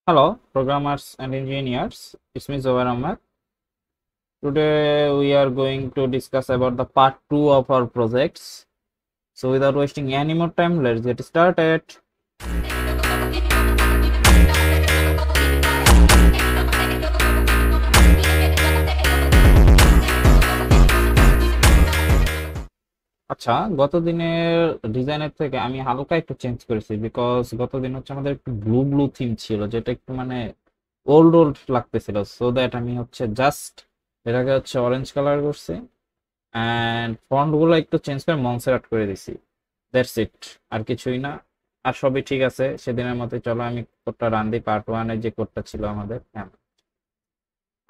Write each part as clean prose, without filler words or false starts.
Hello, programmers and engineers. It's me Zohar Ahmed. Today we are going to discuss about the part 2 of our projects. So without wasting any more time, let's get started. আচ্ছা, গত দিনের ডিজাইনের থেকে আমি হালকা একটু change করেছি because গত দিন হচ্ছে আমাদের একটু ব্লু ব্লু থিম ছিল, যেটা একটু মানে ওল্ড ওল্ড লাগতেছিল। সো দ্যাট আমি হচ্ছে জাস্ট এটাকে হচ্ছে অরেঞ্জ কালার করছি অ্যান্ড ফন্ট গুলো একটু চেঞ্জ করে মনসেরাট করে দিছি। দ্যাটস ইট, আর কিছুই না। আর সবই ঠিক আছে সেদিনের মতো। চলো আমি কোডটা রান দিই, পার্ট ওয়ানের যে কোডটা ছিল আমাদের। হ্যাঁ,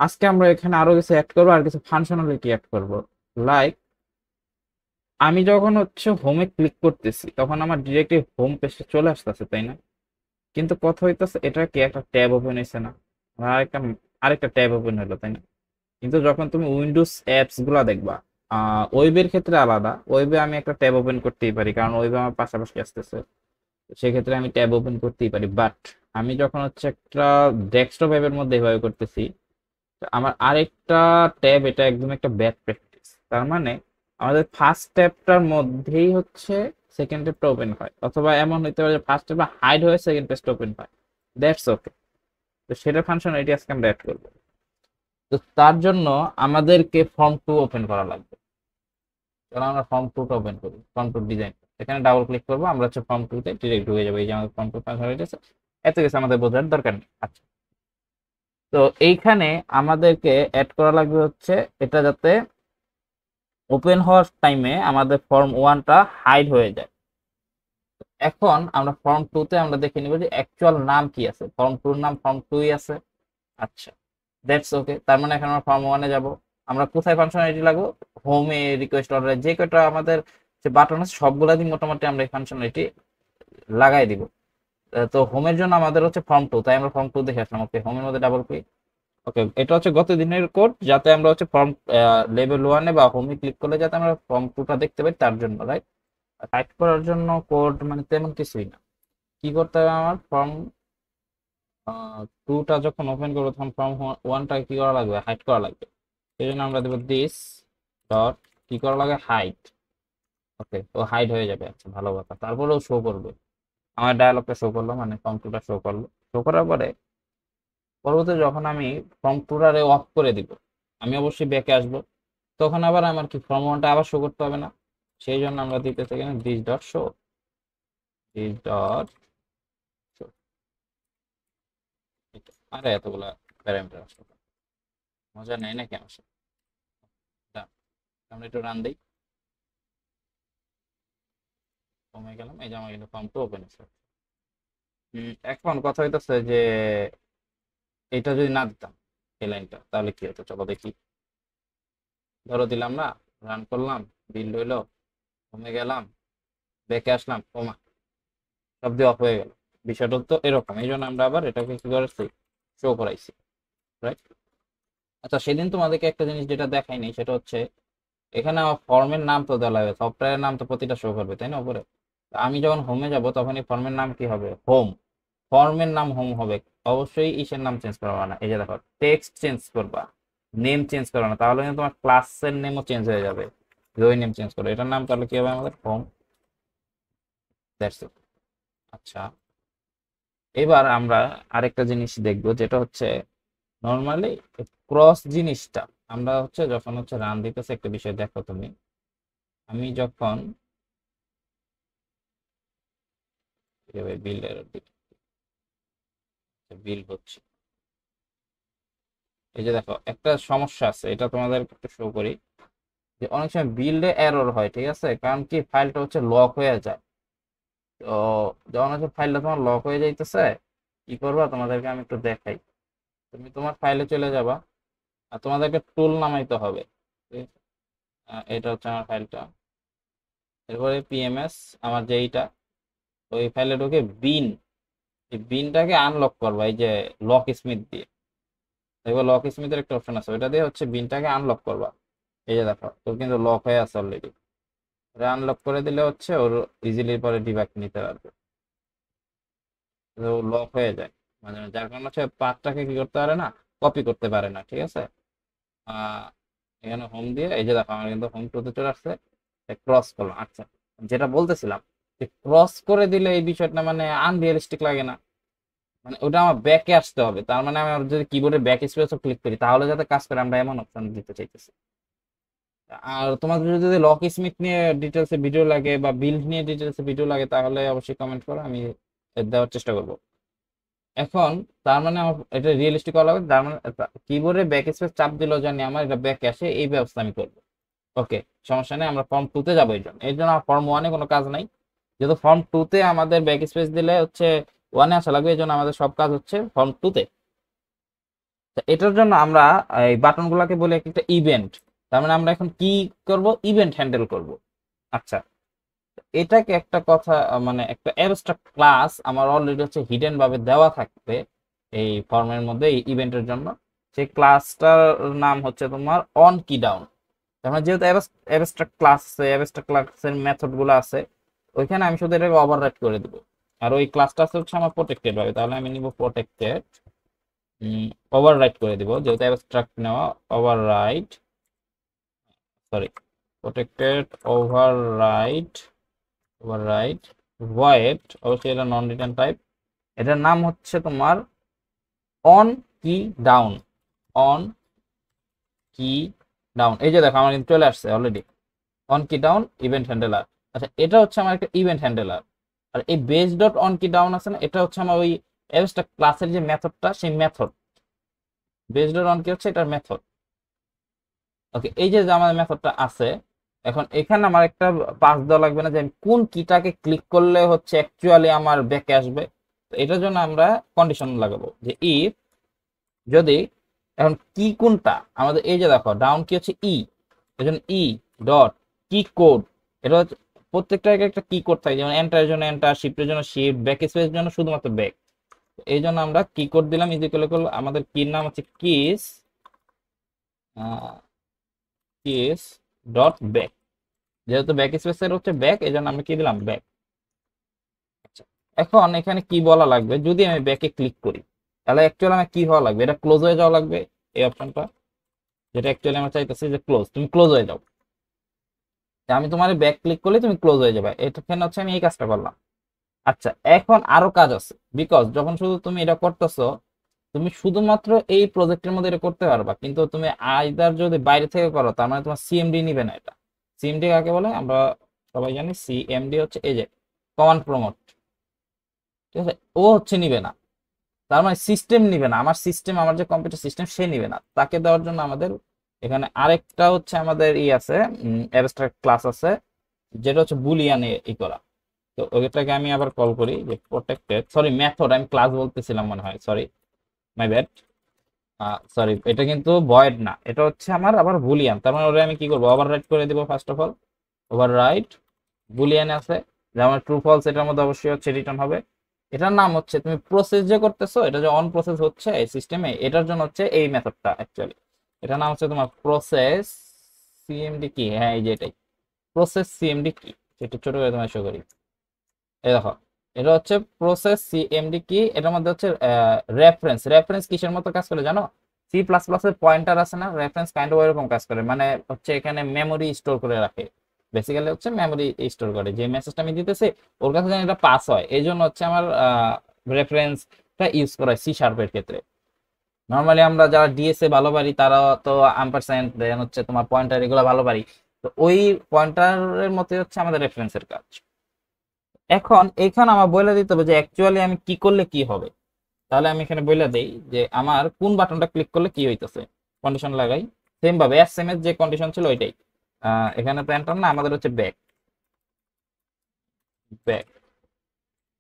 আজকে আমরা এখানে আরো কিছু অ্যাড করবো আর কিছু ফাংশনালিটি অ্যাড করবো। লাইক আমি যখন হচ্ছে হোমে ক্লিক করতেছি তখন আমার ডিরেক্টলি হোম পেজে চলে আসতেছে, তাই না? কিন্তু কথা হইতেছে এটা কি একটা ট্যাব ওপেন হয়েছে না, আর আরেকটা আরেকটা ট্যাব ওপেন হলো, তাই না? কিন্তু যখন তুমি উইন্ডোজ অ্যাপস গুলা দেখবা, ওয়েবের ক্ষেত্রে আলাদা। ওয়েবে আমি একটা ট্যাব ওপেন করতেই পারি কারণ ওয়েবে আমার পাশাপাশি আসতেছে, সেক্ষেত্রে আমি ট্যাব ওপেন করতেই পারি। বাট আমি যখন হচ্ছে একটা ডেস্কটপ অ্যাপের মধ্যে এভাবে করতেছি, তো আমার আরেকটা ট্যাব, এটা একদম একটা ব্যাড প্র্যাকটিস। তার মানে আমাদের ফার্স্ট ট্যাবটার মধ্যেই হচ্ছে সেকেন্ড ট্যাবটা ওপেন হয়, অথবা এমন হইতে পারে যে ফার্স্ট ট্যাবটা হাইড হয়ে সেকেন্ড পেজটা ওপেন হয়। That's okay. তো সেটার ফাংশনালিটি আজকে আমরা অ্যাড করবো। তো তার জন্য আমাদেরকে ফর্ম টু ওপেন করা লাগবে। চলো আমরা ফর্ম টুটা ওপেন করি। ফর্ম টু ডিজাইন, এখানে ডাবল ক্লিক করবো, আমরা হচ্ছে ফর্ম টুতে ডিরেক্ট ঢুকে যাবো। এই যে আমাদের ফর্ম টু ফাংশনালিটি আছে, এত কিছু আমাদের বোঝার দরকার নেই। আচ্ছা, তো এইখানে আমাদেরকে অ্যাড করা লাগবে হচ্ছে এটা যাতে ওপেন হওয়ার টাইমে আমাদের ফর্ম ওয়ানটা হাইড হয়ে যায়। এখন আমরা ফর্ম টুতে আমরা দেখে নিব যে অ্যাকচুয়াল নাম কি আছে। ফর্ম টুর নাম ফর্ম টুই আছে। আচ্ছা, দ্যাটস ওকে। তার মানে এখন আমরা ফর্ম ওয়ানে যাব। আমরা কোথায় ফাংশনালিটি লাগবো? হোমে, রিকোয়েস্ট অর্ডারে, যে কয়টা আমাদের যে বাটন আছে সবগুলা দিয়ে মোটামুটি আমরা এই ফাংশনালিটি লাগাই দিব। তো হোমের জন্য আমাদের হচ্ছে ফর্ম টু, তাই আমরা ফর্ম টু দেখে আসলাম। ওকে, হোমের মধ্যে ডাবল ক্লিক। ওকে, এটা হচ্ছে গত দিনের কোড, যাতে আমরা হচ্ছে ফর্ম লেভেল ওয়ানে বা হোমে ক্লিক করলে যাতে আমরা ফর্ম টুটা দেখতে পাই তার জন্য, রাইট? টাইপ করার জন্য কোড মানে তেমন কিছুই না। কি করতে হবে? আমার ফর্ম টুটা যখন ওপেন করবো তখন ফর্ম ওয়ানটা কি করা লাগবে? হাইড করা লাগবে। সেই জন্য আমরা দেবো দিস ডট কি করা লাগে? হাইড। ওকে, ও হাইড হয়ে যাবে। আচ্ছা, ভালো কথা। তারপরেও শো করবে, আমার ডায়ালগটা শো করলো, মানে ফর্ম টুটা শো করলো। শো করার পরে পরবর্তী যখন আমি ফর্ম টুটারে অফ করে দিব, আমি অবশ্যই ব্যাকে আসবো। তখন আবার আমার কি ফর্ম ওয়ানটা আবার শো করতে হবে না? সেই জন্য আমরা দিতেছি এখানে this dot show. This dot show. আরে এতগুলা প্যারামিটার আসলো, মজা নেই নাকি আমার সাথে? Done. আমরা একটু রান দিই। কমে গেলাম, এই যে আমার কিন্তু ফর্ম টু ওপেন আছে। এখন কথা হইতেছে যে এটা যদি না দিতাম এই লাইনটা, তাহলে কি হতো? চলো দেখি। ধরো দিলাম না, রান করলাম, বিল্ড হইলো, কমে গেলাম, ব্যাকে আসলাম, কমা, সব দিয়ে অফ হয়ে গেল। বিষয়টা তো এরকম। এই জন্য আমরা আবার এটাকে কি করেছি? শো করাইছি, রাইট? আচ্ছা, সেদিন তোমাদেরকে একটা জিনিস যেটা দেখাইনি সেটা হচ্ছে এখানে আমার ফর্মের নাম তো দেওয়া লাগবে, সফটওয়্যারের নাম তো প্রতিটা শো করবে, তাই না? উপরে আমি যখন হোমে যাব তখন এই ফর্মের নাম কি হবে? হোম। ফর্মের নাম হোম হবে। অবশ্যই ইসের নাম চেঞ্জ করবা না। এই যে দেখো, টেক্সট চেঞ্জ করবা, নেম চেঞ্জ করবা না, তাহলে কিন্তু তোমার ক্লাসের নেমও চেঞ্জ হয়ে যাবে। ওই নেম চেঞ্জ করো, এটার নাম তাহলে কি হবে? আমাদের হোম। That's it. আচ্ছা, এবার আমরা আরেকটা জিনিস দেখবো, যেটা হচ্ছে নর্মালি ক্রস জিনিসটা আমরা হচ্ছে যখন হচ্ছে রান দিতেছে, একটা বিষয় দেখো তুমি। আমি যখন বিল বিল হচ্ছে, এই যে দেখো একটা সমস্যা আছে, এটা তোমাদের একটু শো করি। যে অনেক সময় বিল্ডে এরর হয়, ঠিক আছে? কারণ কি, ফাইলটা হচ্ছে লক হয়ে যায়। তো যখন হচ্ছে ফাইলটা তোমার লক হয়ে যাইতেছে, কি করবা তোমাদেরকে আমি একটু দেখাই। তুমি তোমার ফাইলে চলে যাবা, আর তোমাদেরকে টুল নামাইতে হবে, ঠিক আছে? এটা হচ্ছে আমার ফাইলটা। এরপরে পিএমএস আমার যেইটা, ওই ফাইলে ঢুকে বিন, এই বিনটাকে আনলক করবা এই যে লক স্মিথ দিয়ে। এবার লক স্মিথের একটা অপশন আছে, ওইটা দিয়ে হচ্ছে বিনটাকে আনলক করবা। এই যে দেখো, তোর কিন্তু লক হয়ে আছে অলরেডি। ওটা আনলক করে দিলে হচ্ছে ওর ইজিলি পরে ডিবাগ নিতে পারবে, লক হয়ে যায়। মানে যার কারণে হচ্ছে পাথটাকে কি করতে পারে না, কপি করতে পারে না, ঠিক আছে। আহ এখানে হোম দিয়ে এই যে দেখো আমার কিন্তু হোম টুতে চলে আসছে, ক্রস করলাম। আচ্ছা, যেটা বলতেছিলাম যে ক্রস করে দিলে এই বিষয়টা মানে আনরিয়ালিস্টিক লাগে না, মানে ওটা আমার ব্যাকে আসতে হবে, তার মানে আমি যদি কিবোর্ডে ব্যাক স্পেসও ক্লিক করি তাহলে যাতে কাজ করে, আমরা এমন অপশন দিতে চাইতেছি। আর তোমাদের যদি লক স্মিথ নিয়ে ডিটেলসে ভিডিও লাগে বা বিল্ড নিয়ে ডিটেলসে ভিডিও লাগে তাহলে অবশ্যই কমেন্ট করো, আমি দেওয়ার চেষ্টা করব। এখন তার মানে আমার এটা রিয়েলিস্টিক হওয়া লাগবে, তার মানে কিবোর্ডে ব্যাক স্পেস চাপ দিলেও জানি আমার এটা ব্যাক আসে, এই ব্যবস্থা আমি করবো। ওকে, সমস্যা নেই, আমরা ফর্ম টু তে যাবো। এই জন্য ফর্ম ওয়ানে কোনো কাজ নাই, যেহেতু ফর্ম টু তে আমাদের ব্যাক স্পেস দিলে হচ্ছে ওয়ানে আসা লাগবে, এই জন্য আমাদের সব কাজ হচ্ছে ফর্ম টু তে। তো এটার জন্য আমরা এই বাটন গুলাকে বলি একটা ইভেন্ট, তার মানে আমরা এখন কি করব, ইভেন্ট হ্যান্ডেল করব। আচ্ছা, এটাকে একটা কথা মানে একটা অ্যাবস্ট্রাক্ট ক্লাস আমার অলরেডি হচ্ছে হিডেন ভাবে দেওয়া থাকবে এই ফর্মের মধ্যে এই ইভেন্টের জন্য। সেই ক্লাসটার নাম হচ্ছে তোমার অন কি ডাউন। তার যেহেতু অ্যাবস্ট্রাক্ট ক্লাস আছে, অ্যাবস্ট্রাক্ট ক্লাসের মেথড গুলো আছে, ওইখানে আমি শুধু এটাকে ওভাররাইড করে দিব। আর ওই ক্লাসটা হচ্ছে আমার প্রোটেক্টেড ভাবে, তাহলে আমি নিব প্রোটেক্টেড, ওভাররাইড করে দিব, যেহেতু অ্যাবস্ট্রাক্ট নেওয়া। Override, sorry, protected override, override void, অবশ্যই এটা নন রিটার্ন টাইপ। এটার নাম হচ্ছে তোমার অন কি ডাউন, অন কি ডাউন। এই যে দেখো আমার কিন্তু চলে আসছে অলরেডি অন কি ডাউন ইভেন্ট হ্যান্ডেলার। আচ্ছা, এটা হচ্ছে আমার একটা ইভেন্ট হ্যান্ডেলার। আর এই বেস ডট অন কি ডাউন আছে না, এটা হচ্ছে আমার ওই অ্যাবস্ট্রাক্ট ক্লাসের যে মেথডটা, সেই মেথড। বেস ডট অন কি হচ্ছে এটার মেথড। ওকে, এই যে আমার মেথডটা আছে, এখন এখানে আমার একটা পাস দেওয়া লাগবে না যে আমি কোন কিটাকে ক্লিক করলে হচ্ছে অ্যাকচুয়ালি আমার ব্যাকে আসবে। তো এটার জন্য আমরা কন্ডিশন লাগাবো যে ইফ, যদি এখন কি কোনটা আমাদের, এই যে দেখো ডাউন কি হচ্ছে ই, এই জন্য ই ডট কি কোড, এটা হচ্ছে প্রত্যেকটা একটা কি কোড থাকে, যেমন এন্টারের জন্য এন্টার, শিফটের জন্য শিফট, ব্যাক স্পেসের জন্য শুধুমাত্র ব্যাক। এই জন্য আমরা কি কোড দিলাম ইজিক্যাল আমাদের কির নাম হচ্ছে কিস, কিস ডট ব্যাক, যেহেতু ব্যাক স্পেসের হচ্ছে ব্যাক, এই জন্য আমরা কি দিলাম ব্যাক। আচ্ছা, এখন এখানে কি বলা লাগবে, যদি আমি ব্যাকে ক্লিক করি তাহলে অ্যাকচুয়ালি আমার কি হওয়া লাগবে, এটা ক্লোজ হয়ে যাওয়া লাগবে, এই অপশনটা, যেটা অ্যাকচুয়ালি আমরা চাইতেছি যে ক্লোজ, তুমি ক্লোজ হয়ে যাও। আমি তোমার ব্যাক ক্লিক করলে তুমি ক্লোজ হয়ে যাবে, এখানে হচ্ছে আমি এই কাজটা করলাম। আচ্ছা, এখন আরো কাজ আছে, বিকজ যখন শুধু তুমি এটা করতেছো, তুমি শুধুমাত্র এই প্রজেক্টের মধ্যে এটা করতে পারবা, কিন্তু তুমি আইদার যদি বাইরে থেকে করো তার মানে তোমার সিএমডি নিবে না। এটা সিএমডি কাকে বলে আমরা সবাই জানি, সিএমডি হচ্ছে এই যে কমান্ড প্রমোট, ঠিক আছে, ও হচ্ছে নিবে না। তার মানে সিস্টেম নিবে না, আমার সিস্টেম, আমার যে কম্পিউটার সিস্টেম সে নিবে না। তাকে দেওয়ার জন্য আমাদের এখানে আরেকটা হচ্ছে আমাদের ই আছে, অ্যাবস্ট্রাক্ট ক্লাস আছে, যেটা হচ্ছে বুলিয়ানে ই করা। তো ওইটাকে আমি আবার কল করি যে প্রোটেক্টেড, সরি মেথড, আমি ক্লাস বলতেছিলাম মনে হয়, সরি মাই ব্যাড। সরি, এটা কিন্তু ভয়েড না, এটা হচ্ছে আমার আবার বুলিয়ান। তার মানে ওটা আমি কি করবো, ওভাররাইট করে দিব first of all. Overwrite Boolean আছে, যেমন ট্রু ফলস, এটার মধ্যে অবশ্যই হচ্ছে রিটার্ন হবে। এটার নাম হচ্ছে তুমি প্রসেস যে করতেছো, এটা যে অন প্রসেস হচ্ছে এই সিস্টেমে, এটার জন্য হচ্ছে এই মেথডটা অ্যাকচুয়ালি। এটার নাম হচ্ছে তোমার প্রসেস সিএমডি কি, হ্যাঁ এই যে এটাই প্রসেস সিএমডি কি, সেটা ছোট করে তোমায় শো করি। এই দেখো, এটা হচ্ছে প্রসেস সিএমডি কি, এটার মধ্যে হচ্ছে রেফারেন্স। রেফারেন্স কিসের মতো কাজ করে জানো, সি প্লাস প্লাস এর পয়েন্টার আছে না, রেফারেন্স কাইন্ড অফ এরকম কাজ করে, মানে হচ্ছে এখানে মেমোরি স্টোর করে রাখে। বেসিক্যালি হচ্ছে মেমোরি স্টোর করে, যে মেসেজটা আমি দিতেছি ওর কাছে যেন এটা পাস হয়, এই জন্য হচ্ছে আমার রেফারেন্সটা ইউজ করা হয় সি শার্পের ক্ষেত্রে। নর্মালি আমরা যারা ডিএসএ ভালো পারি তারা তো আমপারস্যান্ড দেন হচ্ছে তোমার পয়েন্টার এগুলো ভালো পারি, তো ওই পয়েন্টারের মতোই হচ্ছে আমাদের রেফারেন্সের কাজ। এখন এখানে আমার বলে দিতে হবে যে অ্যাকচুয়ালি আমি কি করলে কি হবে। তাহলে আমি এখানে বলে দেই যে আমার কোন বাটনটা ক্লিক করলে কি হইতেছে, কন্ডিশন লাগাই সেম ভাবে, এস এম এস যে কন্ডিশন ছিল ওইটাই। এখানে তো এন্টার না, আমাদের হচ্ছে ব্যাক, ব্যাক।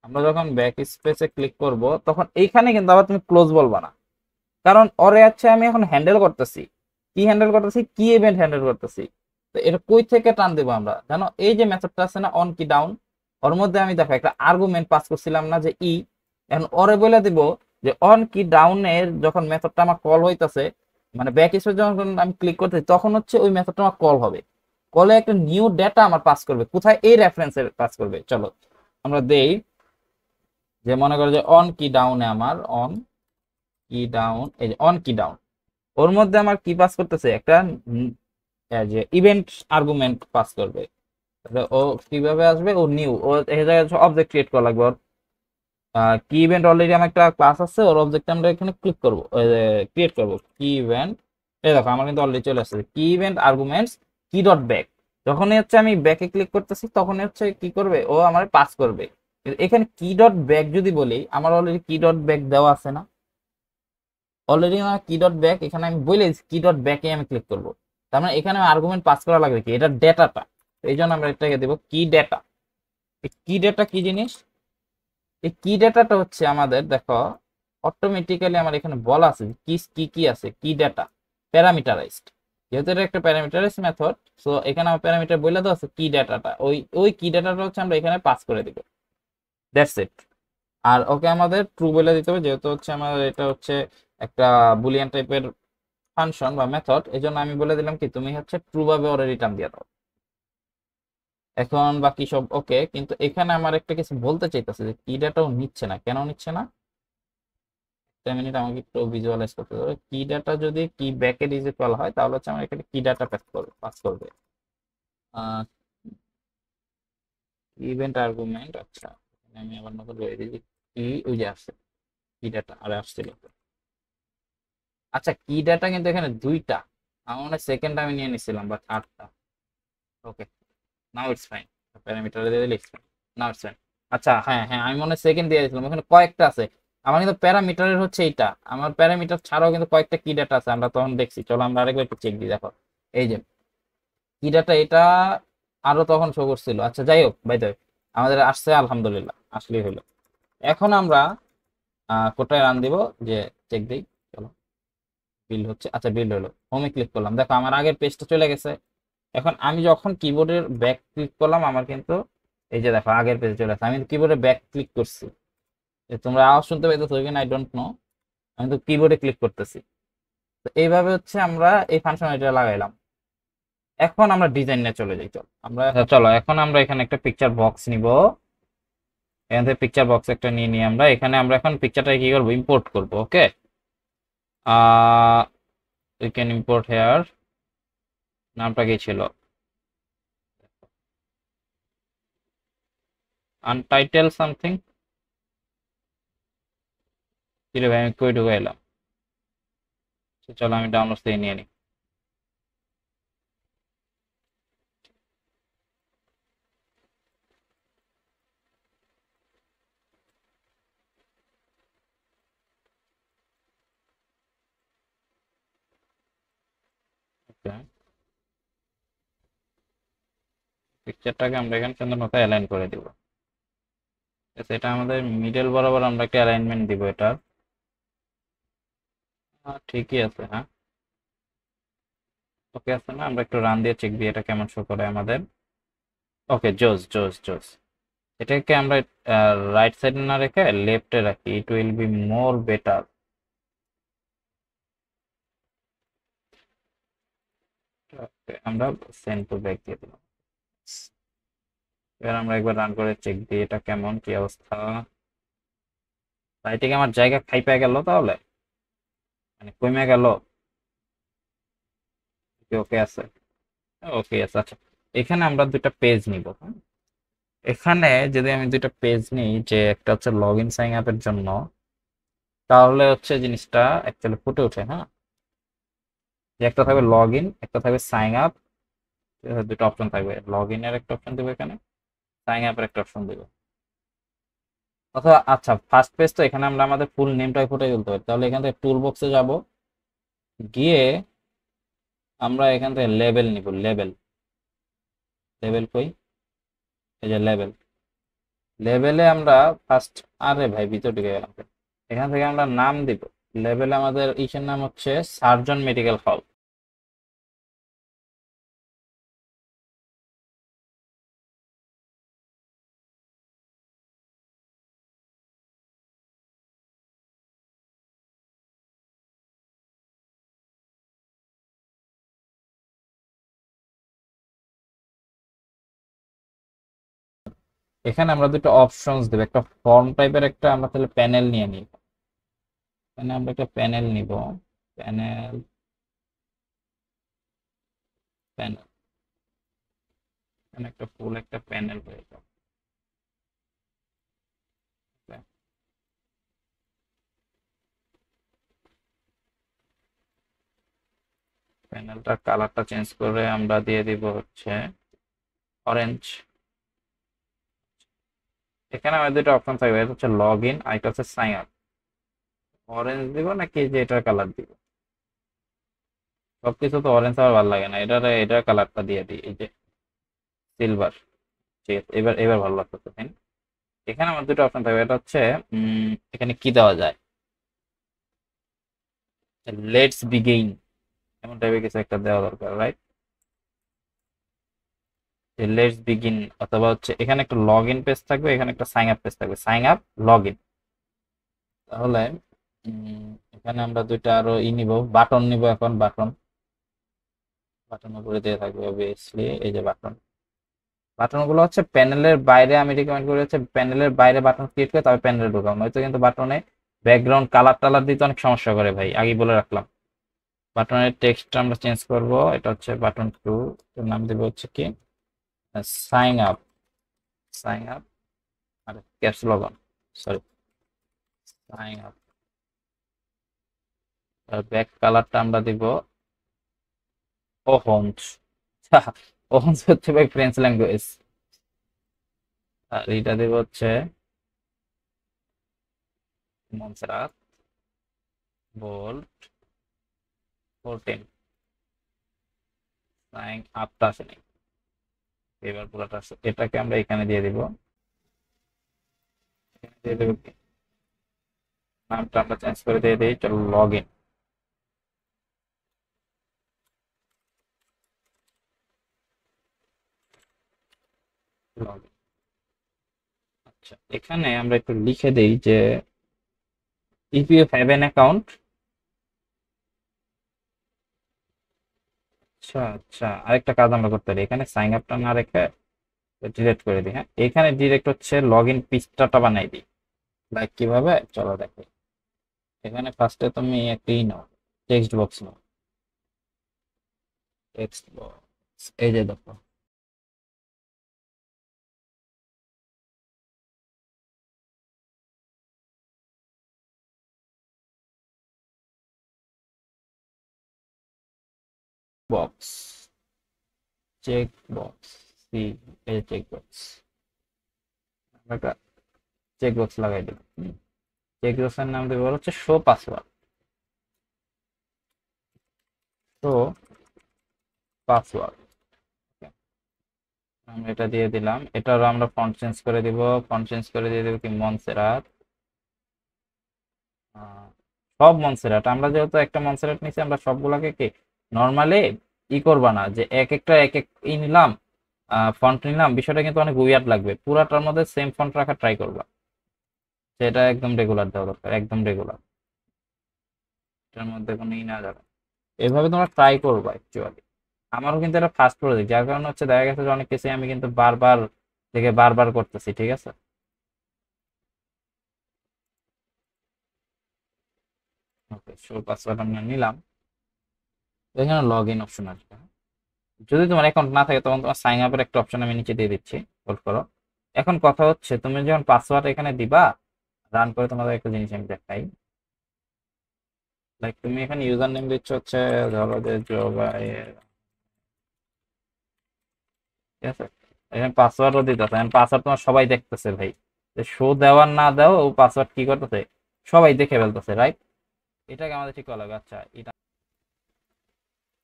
আমরা যখন ব্যাক স্পেসে ক্লিক করব তখন এইখানে কিন্তু আবার তুমি ক্লোজ বলবা না, কারণ ওরে আছে আমি এখন হ্যান্ডেল করতেছি, কি হ্যান্ডেল করতেছি, কি ইভেন্ট হ্যান্ডেল করতেছি। তো এটা কই থেকে টান দেবো আমরা জানো, এই যে মেথডটা আছে না অন কি ডাউন, ওর মধ্যে আমি দেখো একটা আর্গুমেন্ট পাস করছিলাম না যে ই, এখন ওরে বলে দিব যে অন কি ডাউনের যখন মেথডটা আমার কল হইতাছে, মানে ব্যাক স্পেস যখন আমি ক্লিক করতেছি তখন হচ্ছে ওই মেথডটা আমার কল হবে, কলে একটা নিউ ডেটা আমার পাস করবে, কোথায়, এই রেফারেন্সের পাস করবে। চলো আমরা দেই যে মনে করো যে অন কি ডাউনে আমার অন কি ডাউন, এই যে অন কি ডাউন, ওর মধ্যে আমার কি পাস করতেছে একটা যে ইভেন্ট আর্গুমেন্ট পাস করবে। ও কিভাবে আসবে, ও নিউ, ও এই জায়গায় অবজেক্ট ক্রিয়েট করা লাগবে। ওর কি ইভেন্ট অলরেডি আমার একটা ক্লাস আছে, ওর অবজেক্ট আমরা এখানে ক্লিক করবো, ক্রিয়েট করবো কি ইভেন্ট। এই দেখো আমার কিন্তু অলরেডি চলে আসছে কি ইভেন্ট আর্গুমেন্টস কি ডট ব্যাক। যখনই হচ্ছে আমি ব্যাকে ক্লিক করতেছি তখনই হচ্ছে কি করবে, ও আমার পাস করবে। কিন্তু এখানে কি ডট ব্যাক যদি বলি, আমার অলরেডি কি ডট ব্যাক দেওয়া আছে না, অলরেডি আমার কি ডট ব্যাক এখানে আমি বলে কি ডট ব্যাকে আমি ক্লিক করবো। তার মানে এখানে আর্গুমেন্ট পাস করা লাগবে কি, এটা ডেটাটা। এই জন্য আমরা এটাকে দেবো কি ডেটা। কি ডেটা কি জিনিস, এই কি ডেটাটা হচ্ছে আমাদের দেখো অটোমেটিক্যালি আমার এখানে বলা আছে কি কি কি আছে, কি ডেটা প্যারামিটারাইজড। যেহেতু এটা একটা প্যারামিটারাইজড মেথড, সো এখানে আমার প্যারামিটার বলে দেওয়া আছে কি ডেটাটা, ওই ওই কি ডেটাটা হচ্ছে আমরা এখানে পাস করে দিব। That's it. আর ওকে আমাদের ট্রু বলে দিতে হবে, যেহেতু হচ্ছে আমাদের এটা হচ্ছে একটা বুলিয়ান টাইপের ফাংশন বা মেথড, এই জন্য আমি বলে দিলাম কি তুমি হচ্ছে ট্রু ভাবে ওরে রিটার্ন দিয়ে দাও। এখন বাকি সব ওকে, কিন্তু এখানে আমার একটা কিছু বলতে চাইতেছে যে কি ডাটাও নিচ্ছে না, কেন নিচ্ছে না। একটা মিনিট আমাকে একটু ভিজুয়ালাইজ করতে হবে। কি ডাটা যদি কি ব্যাকে ইজ ইকুয়াল হয় তাহলে হচ্ছে আমার এখানে কি ডাটা পাস করবে ইভেন্ট আর্গুমেন্ট। আচ্ছা এখানে আমি আবার নতুন বলে দিই কি, ওই যে আসছে কি ডাটা আরে আসছিল তো। আচ্ছা কি ডাটা কিন্তু এখানে দুইটা, আমার মনে হয় সেকেন্ড আমি নিয়ে নিছিলাম বাট আটটা। ওকে নাও ইটস ফাইন, প্যারামিটার দিয়ে দিলে it's fine, now it's fine. আচ্ছা হ্যাঁ হ্যাঁ আমি মনে হয় সেকেন্ড দিয়ে দিয়েছিলাম, ওখানে কয়েকটা আছে। আমার কিন্তু প্যারামিটারের হচ্ছে এইটা, আমার প্যারামিটার ছাড়াও কিন্তু কয়েকটা কি ডাটা আছে, আমরা তখন দেখছি। চলো আমরা আরেকবার একটু চেক দিই। দেখো এই যে কি ডাটা, এটা আরো তখন শো করছিল। আচ্ছা যাই হোক বাই দ্য ওয়ে, আমাদের আসছে আলহামদুলিল্লাহ, আসলেই হলো। এখন আমরা কোথায় রান দিব, যে চেক দিই। চলো বিল্ড হচ্ছে, আচ্ছা বিল্ড হলো, হোমে ক্লিক করলাম, দেখো আমার আগের পেজটা চলে গেছে। এখন আমি যখন কিবোর্ডের ব্যাক ক্লিক করলাম আমার কিন্তু এই যে দেখো আগের পেজে চলে আসছে। আমি কিবোর্ডে ব্যাক ক্লিক করছি, তোমরা আওয়াজ শুনতে পাইতেছো কিনা আই ডোন্ট নো, আমি তো কিবোর্ডে ক্লিক করতেছি। তো এইভাবে হচ্ছে আমরা এই ফাংশনালিটিটা লাগাইলাম। এখন আমরা ডিজাইন নিয়ে চলে যাই। চলো আমরা চলো এখন আমরা এখানে একটা পিকচার বক্স নিব। এখান থেকে পিকচার বক্স একটা নিয়ে নিই আমরা, এখানে আমরা এখন পিকচারটা কি করবো, ইম্পোর্ট করব। Okay we can import here, নামটা কি ছিল, আনটাইটেল সামথিং। কিরে ভাই আমি কই ঢুকে এলাম। চলো আমি ডাউনলোড থেকে নিয়ে নিই। পিকচারটাকে আমরা এখানে সুন্দর মতো অ্যালাইন করে দিব। এটা আমাদের মিডল বরাবর আমরা একটা অ্যালাইনমেন্ট দিব এটা। ঠিকই আছে হ্যাঁ, ওকে আছে না, আমরা একটু রান দিয়ে চেক দিয়ে এটা কেমন শো করে আমাদের। ওকে জোস জোস জোস। এটাকে আমরা রাইট সাইডে না রেখে লেফটে রাখি, it will be more better. আমরা সেন্ড টু ব্যাক দিয়ে দিলাম। এবার আমরা একবার রান করে চেক দিই এটা কেমন কি অবস্থা। রাইটে আমার জায়গা খাই পেয়ে গেল তাহলে, মানে কমে গেল। ওকে আছে, ওকে আছে। আচ্ছা এখানে আমরা দুইটা পেজ নিব। এখানে যদি আমি দুইটা পেজ নিই, যে একটা হচ্ছে লগ ইন সাইন আপের জন্য, তাহলে হচ্ছে জিনিসটা অ্যাকচুয়ালি ফুটে ওঠে। হ্যাঁ যে একটা থাকবে লগ ইন, একটা থাকবে সাইন আপ, দুটো অপশন থাকবে, লগ ইনের একটা অপশন দেবো এখানে, সাইন আপের একটা অপশন দেবো। অথবা আচ্ছা ফার্স্ট পেজ তো এখানে আমরা আমাদের ফুল নেমটাই ফুটে তুলতে পারি, তাহলে এখান থেকে টুল বক্সে যাব, গিয়ে আমরা এখান থেকে লেবেল নিব। লেবেল, লেবেল কই, এই যে লেবেল। লেবেলে আমরা ফার্স্ট, আরে ভাই ভিতর ঢুকে গেলাম। এখান থেকে আমরা নাম দিব, লেবেলে আমাদের ইসের নাম হচ্ছে সার্জন মেডিকেল হল। এখানে আমরা দুটো অপশনস দেব, একটা ফর্ম টাইপের একটা আমরা তাহলে প্যানেল নিয়ে নিব। এখানে আমরা একটা প্যানেল নিব, প্যানেল প্যানেল এখানে একটা ফুল একটা প্যানেল হয়ে যাবে। প্যানেলটার কালারটা চেঞ্জ করে আমরা দিয়ে দিব হচ্ছে অরেঞ্জ। এখানে আমাদের দুটো অপশন থাকবে, এটা হচ্ছে লগ ইন আর এটা হচ্ছে সাইন আপ। অরেঞ্জ দিব নাকি যে এটার কালার দিব? সবকিছু তো অরেঞ্জ আর ভালো লাগে না, এটার কালারটা দিয়ে দিই, এই যে সিলভার। ঠিক আছে, এবার এবার ভালো লাগতেছে তাই না? এখানে আমার দুটো অপশন থাকবে, এটা হচ্ছে এখানে কি দেওয়া যায়, লেটস বিগেইন এমন টাইপের কিছু একটা দেওয়া দরকার, রাইট? লেটস বিগিন, অথবা হচ্ছে এখানে একটা লগ ইন পেজ থাকবে, এখানে একটা সাইন আপ পেজ থাকবে, সাইন আপ লগ ইন। তাহলে এখানে আমরা দুইটা আরো নিব, বাটন নিব, এখন বাটন। বাটন উপরে দিয়ে থাকবে অবভিয়াসলি, এই যে বাটন। বাটন গুলো হচ্ছে প্যানেলের বাইরে, আমি রিকমেন্ড করি হচ্ছে প্যানেলের বাইরে বাটন ক্লিক করে তবে প্যানেলে ঢোকাও, নয়তো কিন্তু বাটনে ব্যাকগ্রাউন্ড কালার টালার দিতে অনেক সমস্যা করে ভাই, আগে বলে রাখলাম। বাটনের টেক্সটটা আমরা চেঞ্জ করব, এটা হচ্ছে বাটন 2, এর নাম দেব হচ্ছে কি সাইন আপ, সাইন আপ আর caps lock on, sorry sign up. আর ব্যাক কালারটা আমরা দিব ওহন্স। ওহন্স হচ্ছে ভাই ফ্রেঞ্চ ল্যাঙ্গুয়েজ। আর এইটা দেব হচ্ছে মনসেরাত বোল্ড 14। সাইন আপটা আসেনি, এবার পুরোটা আসছে, এটাকে আমরা এখানে দিয়ে দিব। এখানে দিয়ে দেবো কি, নামটা আমরা চেঞ্জ করে দিয়ে দিই, চলো লগ ইন। Log in. আচ্ছা, এখানে আমরা একটু লিখে দেই যে if you have an account. আচ্ছা আচ্ছা, আরেকটা কাজ আমরা করতে পারি, এখানে সাইন আপটা না রেখে ডিলিট করে দিই। হ্যাঁ, এখানে ডিরেক্ট হচ্ছে লগ ইন পৃষ্ঠাটা বানাই দিই। লাইক কিভাবে, চলো দেখো। এখানে ফার্স্টে তুমি একটা নাও, টেক্সট বক্স নাও, টেক্সট বক্স, এই যে দেখো বক্স, চেক বক্স, সি, এই যে চেক বক্স, একটা চেক বক্স লাগাই দিলাম। চেক বক্সের নাম দেবো হচ্ছে শো পাসওয়ার্ড, শো পাসওয়ার্ড। আমরা এটা দিয়ে দিলাম, এটারও আমরা ফন্ট চেঞ্জ করে দিব, ফন্ট চেঞ্জ করে দিয়ে দেবো কি মনসেরাট। সব মনসেরাট, আমরা যেহেতু একটা মনসেরাট নিচ্ছি, আমরা সবগুলাকে কি নর্মালি করবা না যে এক একটা এক এক নিলাম, ফন্ট নিলাম, বিষয়টা কিন্তু অনেক উইয়ার্ড লাগবে, পুরাটার মধ্যে সেম ফন্ট রাখা ট্রাই করবা। সেটা একদম রেগুলার দেওয়া দরকার, একদম রেগুলার, এটার মধ্যে কোনো না যাবে। এভাবে তোমরা ট্রাই করবা অ্যাকচুয়ালি। আমারও কিন্তু এটা ফার্স্ট প্রজেক্ট, যার কারণে হচ্ছে দেখা গেছে যে অনেক কিছু আমি কিন্তু বারবার থেকে বারবার করতেছি, ঠিক আছে? ওকে, শো পাসওয়ার্ড আমরা নিলাম। এখানে লগ ইন অপশন আসবে, যদি তোমার অ্যাকাউন্ট না থাকে তখন তোমার সাইন আপের একটা অপশন আমি নিচে দিয়ে দিচ্ছি, হোল্ড করো। এখন কথা হচ্ছে তুমি যখন পাসওয়ার্ড এখানে দিবা, রান করে তোমাদের একটা জিনিস আমি দেখাই। লাইক তুমি এখানে ইউজার নেম দিচ্ছ হচ্ছে ধরো যে জোবাইর, ঠিক আছে? এখানে পাসওয়ার্ডও দিতেছে, এখন পাসওয়ার্ড তোমার সবাই দেখতেছে ভাই, যে শো দেওয়ার না দেওয়া ও পাসওয়ার্ড কি করতেছে, সবাই দেখে ফেলতেছে, রাইট? এটাকে আমাদের ঠিক করা লাগবে। আচ্ছা, এটা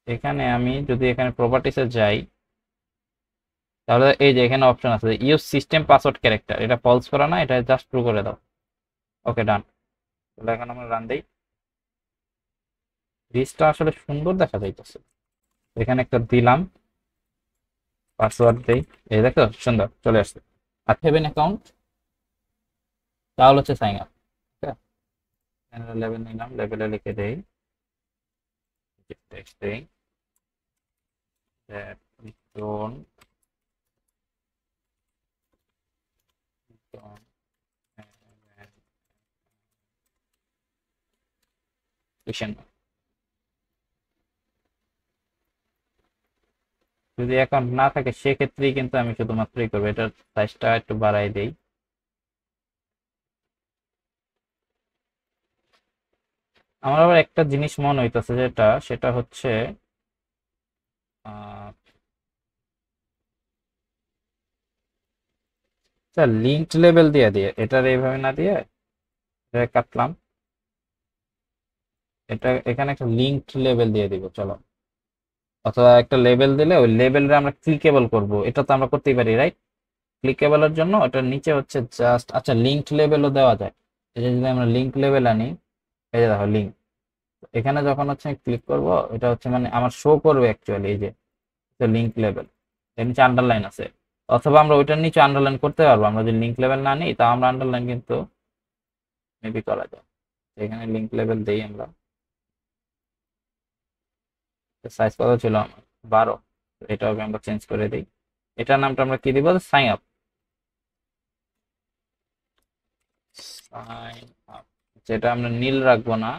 এখানে আমি যদি এখানে প্রপার্টিসে যাই, তাহলে এই যে এখানে অপশন আছে ইউজ সিস্টেম পাসওয়ার্ড ক্যারেক্টার, এটা ফলস করা না, এটা জাস্ট ট্রু করে দাও। ওকে, ডান। তাহলে এখন আমরা রান দেই, রিচটা আসলে সুন্দর দেখা যাইতেছে। এখানে একটা দিলাম, পাসওয়ার্ড দেই, এই দেখো সুন্দর চলে আসছে। আর সেভেন অ্যাকাউন্ট, তাহলে হচ্ছে সাইন আপ। লেভেল নিলাম, লেভেলে লিখে দেই, টেক্সট দেই that we don't যদি অ্যাকাউন্ট না থাকে সেক্ষেত্রেই কিন্তু আমি শুধুমাত্রই করবো, এটার সাইজটা একটু বাড়াই দেই। আমার আবার একটা জিনিস মনে হইতেছে, সেটা হচ্ছে লিঙ্কড লেভেল দিয়ে দিয়ে এটার এইভাবে না দিয়ে এটা কাটলাম, এটা এখানে একটা লিঙ্কড লেভেল দিয়ে দিব চলো। অথবা একটা লেভেল দিলে ওই লেভেলটা আমরা ক্লিকেবল করব, এটা তো আমরা করতেই পারি রাইট। ক্লিকেবলের জন্য ওটার নিচে হচ্ছে জাস্ট, আচ্ছা লিঙ্কড লেভেলও দেওয়া যায়। এই যে যদি আমরা লিঙ্ক লেভেল আনি, এই যে দেখো লিঙ্ক, এখানে যখন হচ্ছে ক্লিক করব এটা হচ্ছে মানে আমার শো করবে অ্যাকচুয়ালি এই যে লিঙ্ক লেভেল, এর নিচে আন্ডারলাইন আছে। অথবা আমরা ওইটার নিচে আন্ডারলাইন করতে পারবো, আমরা যদি লিঙ্ক লেভেল না নিই তা আমরা আন্ডারলাইন কিন্তু মেবি করা যায়। এখানে লিঙ্ক লেভেল দেই আমরা, সাইজ কত ছিল আমার 12, এটাও আমরা চেঞ্জ করে দিই। এটার নামটা আমরা কি দিব, সাইন আপ। সাইন আপ, যেটা আমরা নীল রাখবো না,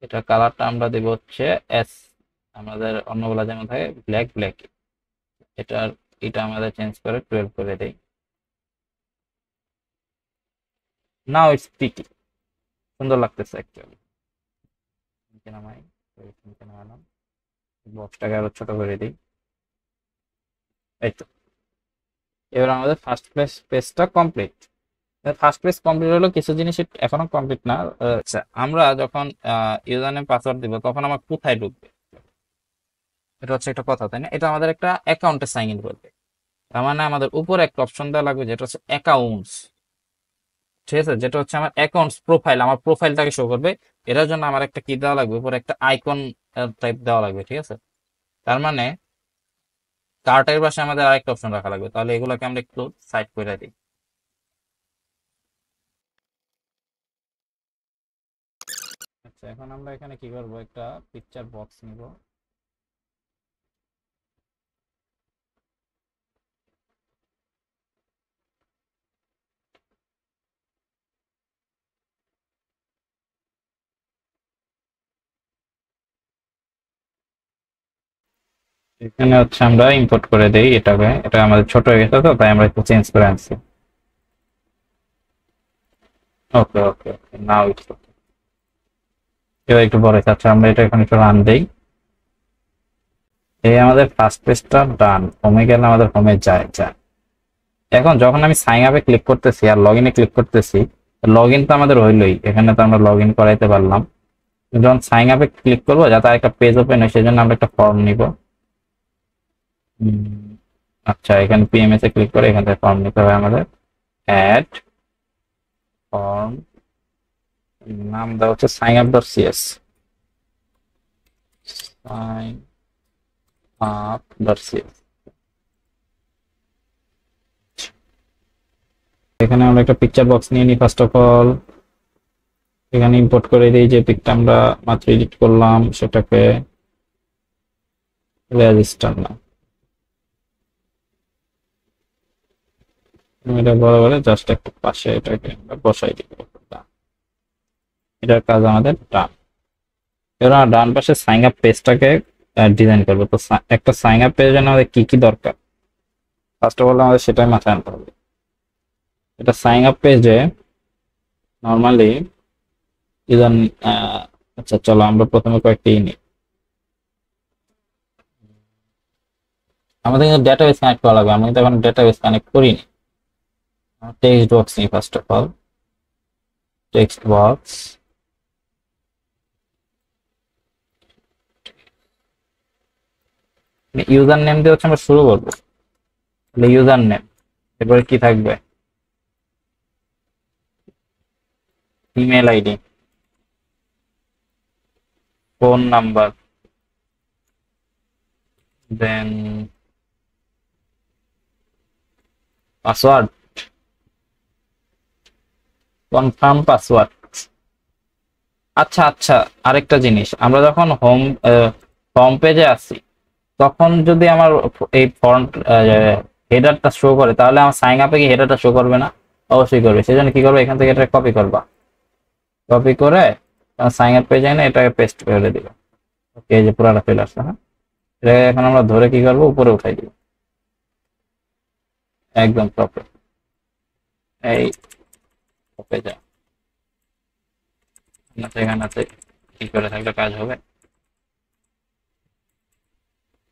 এটা কালারটা আমরা দেব হচ্ছে এস, আমাদের অন্যগুলা যেমন থাকে ব্ল্যাক ব্ল্যাক, এটার এটা আমাদের চেঞ্জ করে 12 করে দেই। নাও ইটস পিটি, সুন্দর লাগতেছে অ্যাকচুয়ালি। নামাই, নামালাম, বক্সটাকে আরো ছোট করে দিই, এই তো। এবার আমাদের ফার্স্ট পেজটা কমপ্লিট। ফার্স্ট পেজ কমপ্লিট হলো, কিছু জিনিস এখনো কমপ্লিট না। আচ্ছা, আমরা যখন ইউজার নেম পাসওয়ার্ড দিব তখন আমার কোথায় ঢুকবে, এটা হচ্ছে একটা কথা, তাই না? এটা আমাদের একটা অ্যাকাউন্টে সাইন ইন করবে, তার মানে আমাদের উপরে একটা অপশন দেওয়া লাগবে যেটা হচ্ছে অ্যাকাউন্টস, ঠিক আছে? যেটা হচ্ছে আমার অ্যাকাউন্টস প্রোফাইল, আমার প্রোফাইলটাকে শো করবে। এটার জন্য আমার একটা কি দেওয়া লাগবে, উপরে একটা আইকন টাইপ দেওয়া লাগবে, ঠিক আছে? তার মানে কার্টের পাশে আমাদের আরেকটা অপশন রাখা লাগবে, তাহলে এগুলোকে আমরা একটু সাইড করে দিই। আচ্ছা, এখন আমরা এখানে কি করব, একটা পিকচার বক্স নিব। এখানে হচ্ছে আমরা ইম্পোর্ট করে দেই এটাকে, এটা আমাদের ছোট হয়ে গেছে তো তাই আমরা একটু চেঞ্জ করে আনছি। ওকে ওকে ওকে, নাও ইটস ওকে। এবার একটু বড় হয়েছে, আচ্ছা আমরা এটা এখন একটু রান দেই। এই আমাদের ফার্স্ট পেজটা ডান, হোমে গেলে আমাদের হোমে যায় যায়। এখন যখন আমি সাইন আপে ক্লিক করতেছি আর লগ ইনে ক্লিক করতেছি, লগ ইন তো আমাদের হইলোই, এখানে তো আমরা লগ ইন করাইতে পারলাম। যখন সাইন আপে ক্লিক করবো যাতে আরেকটা পেজ ওপেন হয় সেজন্য আমরা একটা ফর্ম নিব। আচ্ছা, এখানে পিএমএস এ ক্লিক করে এখান থেকে ফর্ম নিতে হবে আমাদের। অ্যাড ফর্ম, নাম দেওয়া হচ্ছে sign up dot CS, sign up dot CS. এখানে আমরা একটা পিকচার বক্স নিয়ে নিই ফার্স্ট অফ অল। এখানে ইম্পোর্ট করে দিই যে পিকটা আমরা মাত্র এডিট করলাম সেটাকে, রেজিস্টার না, এটা বড় করে জাস্ট একটু পাশে এটাকে আমরা বসাই দিব। এটার কাজ আমাদের ডান। এবার ডান পাশে সাইন আপ পেজটাকে ডিজাইন করবো। তো একটা সাইন আপ পেজের জন্য আমাদের কি কি দরকার, ফার্স্ট অফ অল আমাদের সেটাই মাথায় আনতে হবে। এটা সাইন আপ পেজে নর্মালি ইদান, আচ্ছা চলো আমরা প্রথমে কয়েকটি নিই। আমাদের কিন্তু ডেটাবেস কানেক্ট করা লাগবে, আমি কিন্তু এখন ডেটাবেস কানেক্ট করিনি। টেক্সট বক্স নিই first of all, text box, user name দিয়ে হচ্ছে আমরা শুরু করবো। তাহলে ইউজার নেম, এরপরে কি থাকবে, ইমেল আইডি, ফোন নাম্বার, দেন পাসওয়ার্ড, কনফার্ম পাসওয়ার্ড। আচ্ছা আচ্ছা, আরেকটা জিনিস, আমরা যখন হোম পেজে আসি তখন যদি আমার এই ফন্ট হেডারটা শো করে তাহলে আমার সাইন আপে কি হেডারটা শো করবে না? অবশ্যই করবে। সেই জন্য কি করবে, এখান থেকে এটা কপি করবা, কপি করে সাইন আপ পেয়ে যায় না, এটাকে পেস্ট করে দিবা। ওকে, এই যে পুরাটা চলে আসছে। হ্যাঁ, এটা এখন আমরা ধরে কি করবো, উপরে উঠাই দিব একদম টপে। এই টপে যা, এখানে আছে, কি করে থাকলে কাজ হবে।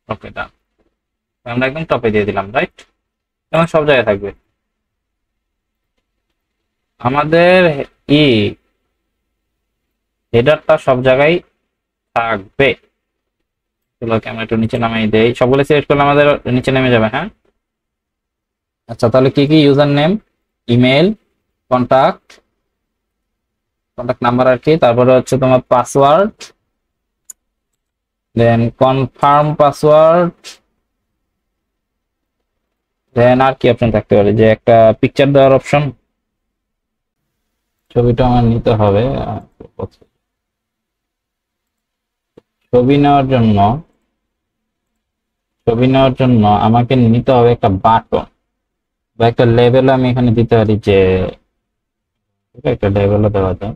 ওকে, ডান। আমরা একদম টপে দিয়ে দিলাম, রাইট? এখন সব জায়গায় থাকবে আমাদের ই হেডারটা সব জায়গায় থাকবে। এগুলোকে আমরা একটু নিচে নামিয়ে দেই, সবগুলো সিলেক্ট করলে আমাদের নিচে নেমে যাবে। হ্যাঁ, আচ্ছা, তাহলে কি কি, user name, email, contact, contact number আর কি, তারপরে হচ্ছে তোমার password, then confirm password, then আর কি অপশন থাকতে পারে, যে একটা পিকচার দেওয়ার অপশন। ছবিটা আমার নিতে হবে। ছবি নেওয়ার জন্য আমাকে নিতে হবে একটা বাটন বা একটা লেভেল। আমি এখানে দিতে পারি যে একটা লেভেলও দেওয়া যায়।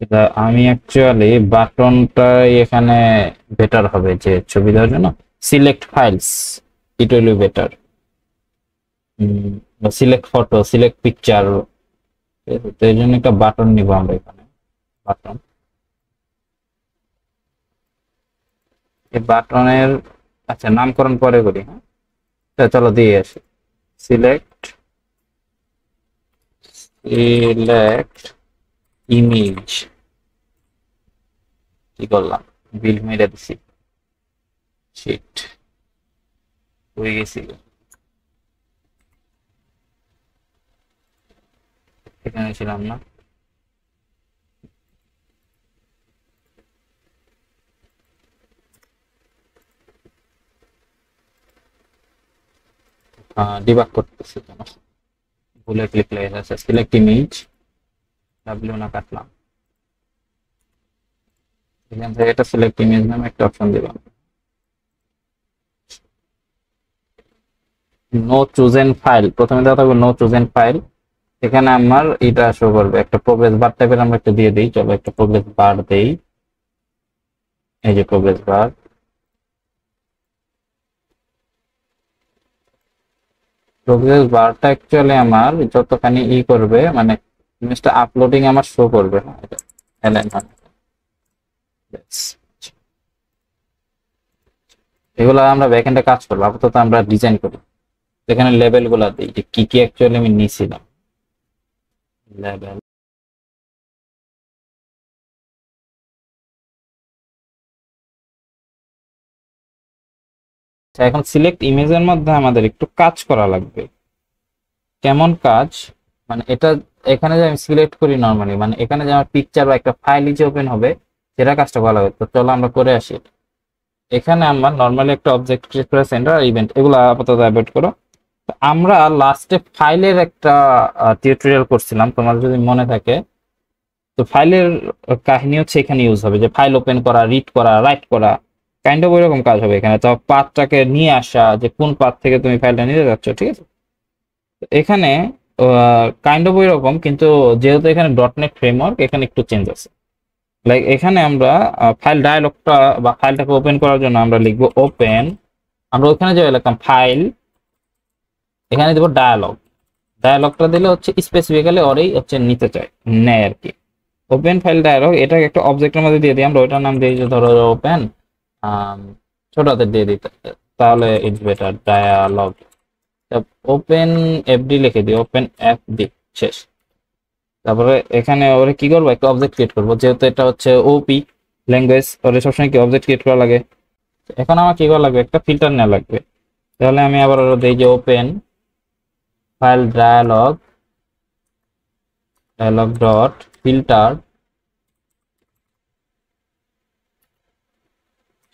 এটা আমি অ্যাকচুয়ালি বাটনটাই এখানে বেটার হবে যে ছবি দেওয়ার জন্য। Select files, it will be better. Select photo, select picture, তো এই জন্য একটা বাটন নিব আমরা এখানে। বাটন, এই বাটনের আচ্ছা নামকরণ পরে করি। হ্যাঁ, তো চলো দিয়ে আসি। সিলেক্ট, সিলেক্ট ইমেজ, কি করলাম, বিল মেরে দিছি, শিট হয়ে গেছি। এখানে ছিলাম না। ডিবাগ করতেছি কেন, ভুলে ক্লিক লেগে যাচ্ছে। সিলেক্ট ইমেজ, ডাব্লিউ না কাটলাম, এখান থেকে এটা সিলেক্ট ইমেজ নামে একটা অপশন দিলাম। নো চুজেন ফাইল, প্রথমে দেওয়া থাকবে নো চুজেন ফাইল। এখানে আমার এটা শো করবে, একটা প্রোগ্রেস বার টাইপের আমরা একটা দিয়ে দিই। চলো একটা প্রোগ্রেস বার দেই, এই যে প্রোগ্রেস বার। প্রোগ্রেস বারটা অ্যাকচুয়ালি আমার যতখানি করবে, মানে জিনিসটা আপলোডিং আমার শো করবে। হ্যাঁ, এটা এলাইন হবে। এগুলো আমরা ব্যাকএন্ডে কাজ করবো, আপাতত আমরা ডিজাইন করি। এখানে লেভেল গুলা দিই যে কি কি অ্যাকচুয়ালি আমি নিয়েছিলাম। লেভেল, এখন সিলেক্ট ইমেজের মধ্যে আমাদের একটু কাজ করা লাগবে। কেমন কাজ, মানে এটা এখানে যে আমি সিলেক্ট করি নর্মালি, মানে এখানে যে আমার পিকচার বা একটা ফাইল যে ওপেন হবে, সেটা কাজটা করা লাগবে। তো চলো আমরা করে আসি। এখানে আমরা নর্মালি একটা অবজেক্ট ক্রিয়েট করে সেন্টার ইভেন্ট, এগুলো আপাতত অ্যাভয়েড করো। তো আমরা লাস্টে ফাইলের একটা টিউটোরিয়াল করছিলাম, তোমার যদি মনে থাকে। তো ফাইলের কাহিনী হচ্ছে এখানে ইউজ হবে, যে ফাইল ওপেন করা, রিড করা, রাইট করা, কাইন্ড অফ ওইরকম কাজ হবে এখানে। তো পাথটাকে নিয়ে আসা, যে কোন পাথ থেকে তুমি ফাইলটা নিতে যাচ্ছ, ঠিক আছে। তো এখানে কাইন্ড অফ ওইরকম, কিন্তু যেহেতু এখানে ডটনেট ফ্রেমওয়ার্ক, এখানে একটু চেঞ্জ আছে। লাইক এখানে আমরা ফাইল ডায়ালগটা বা ফাইলটাকে ওপেন করার জন্য আমরা লিখবো ওপেন, আমরা ওখানে যে লিখলাম ফাইল, এখানে দেবো ডায়ালগ। ডায়ালগটা দিলে হচ্ছে স্পেসিফিক্যালি ওরই হচ্ছে নিতে চায়, নেয় আর কি। ওপেন ফাইল ডায়ালগ, এটাকে একটা অবজেক্টের মধ্যে দিয়ে দিই আমরা, ওইটার নাম দিই যে ধরো ওপেন, ছোট হাতের দিয়ে দিই, তাহলে it's better dialog. Open FD লিখে দিই, ওপেন এফডি, শেষ। তারপরে এখানে ওরা কি করবো, একটা অবজেক্ট ক্রিয়েট করবো, যেহেতু এটা হচ্ছে ওপি ল্যাঙ্গুয়েজ, ওরা সবসময় কি অবজেক্ট ক্রিয়েট করা লাগে। এখন আমার কি করা লাগবে, একটা ফিল্টার নেওয়া লাগবে। তাহলে আমি আবার ওরা দিই যে open file dialog, dialog dot filter.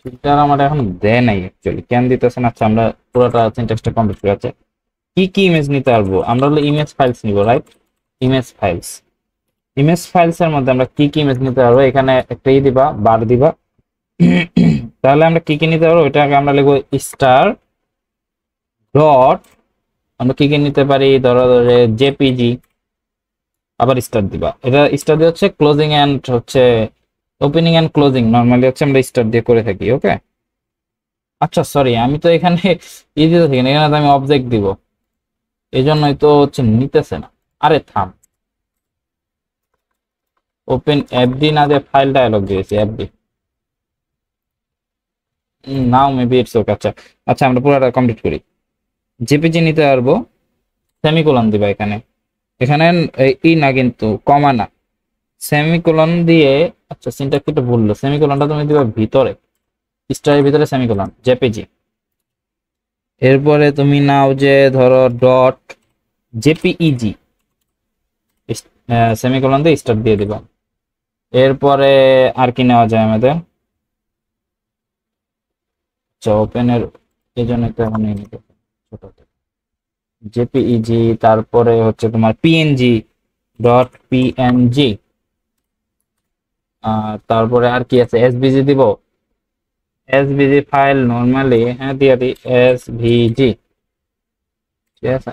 Filter আমার এখন দেয় নাই অ্যাকচুয়ালি, কেন দিতেছে না। আচ্ছা, আমরা পুরোটা সিনট্যাক্সটা কমপ্লিট করে আছে। কি কি ইমেজ নিতে পারবো, আমরা হলো ইমেজ ফাইলস নিব, right? Image files, image files এর মধ্যে আমরা কি কি ইমেজ নিতে পারবো, এখানে একটা দিবা, বার দিবা। তাহলে আমরা কি কি নিতে পারবো, ওইটাকে আমরা লিখবো স্টার ডট, আমরা কি কি নিতে পারি, ধরো জেপিজি, আবার স্টার দিবা। এটা স্টার দিয়ে হচ্ছে ক্লোজিং এন্ড হচ্ছে ওপেনিং এন্ড ক্লোজিং নরমালি হচ্ছে আমরা স্টার দিয়ে করে থাকি। ওকে, আচ্ছা সরি, আমি তো এখানে ই দিতে থাকি না, এখানে তো আমি অবজেক্ট দিব, এই জন্যই তো হচ্ছে নিতেছে না। আরে থাম, ওপেন এফডি না দিয়ে ফাইল ডায়ালগ দিয়েছি FD. Now maybe it's okay. আচ্ছা আচ্ছা, আমরা পুরোটা কমপ্লিট করি। জেপিজি নিতে পারবো, সেমিকোলন দিবা এখানে, এখানে ই না কিন্তু কমা না, সেমিকোলন দিয়ে। আচ্ছা সিনট্যাক্স একটু ভুললো, সেমিকোলনটা তুমি দিবা ভিতরে, স্টারের ভিতরে সেমিকোলন জেপিজি। এরপরে তুমি নাও যে ধরো ডট জেপিইজি, সেমিকোলন দিয়ে স্টার দিয়ে দিবা। এরপরে আর কি নেওয়া যায় আমাদের? আচ্ছা ওপেনের এই জন্য তো এখন নিয়ে নিতে ছোট জেপিইজি, তারপরে হচ্ছে তোমার পিএনজি ডট পিএনজি। তারপরে আর কি আছে? এসভিজি দিব, এসভিজি ফাইল নরমালি হ্যাঁ দিয়ে দিই এসভিজি, ঠিক আছে।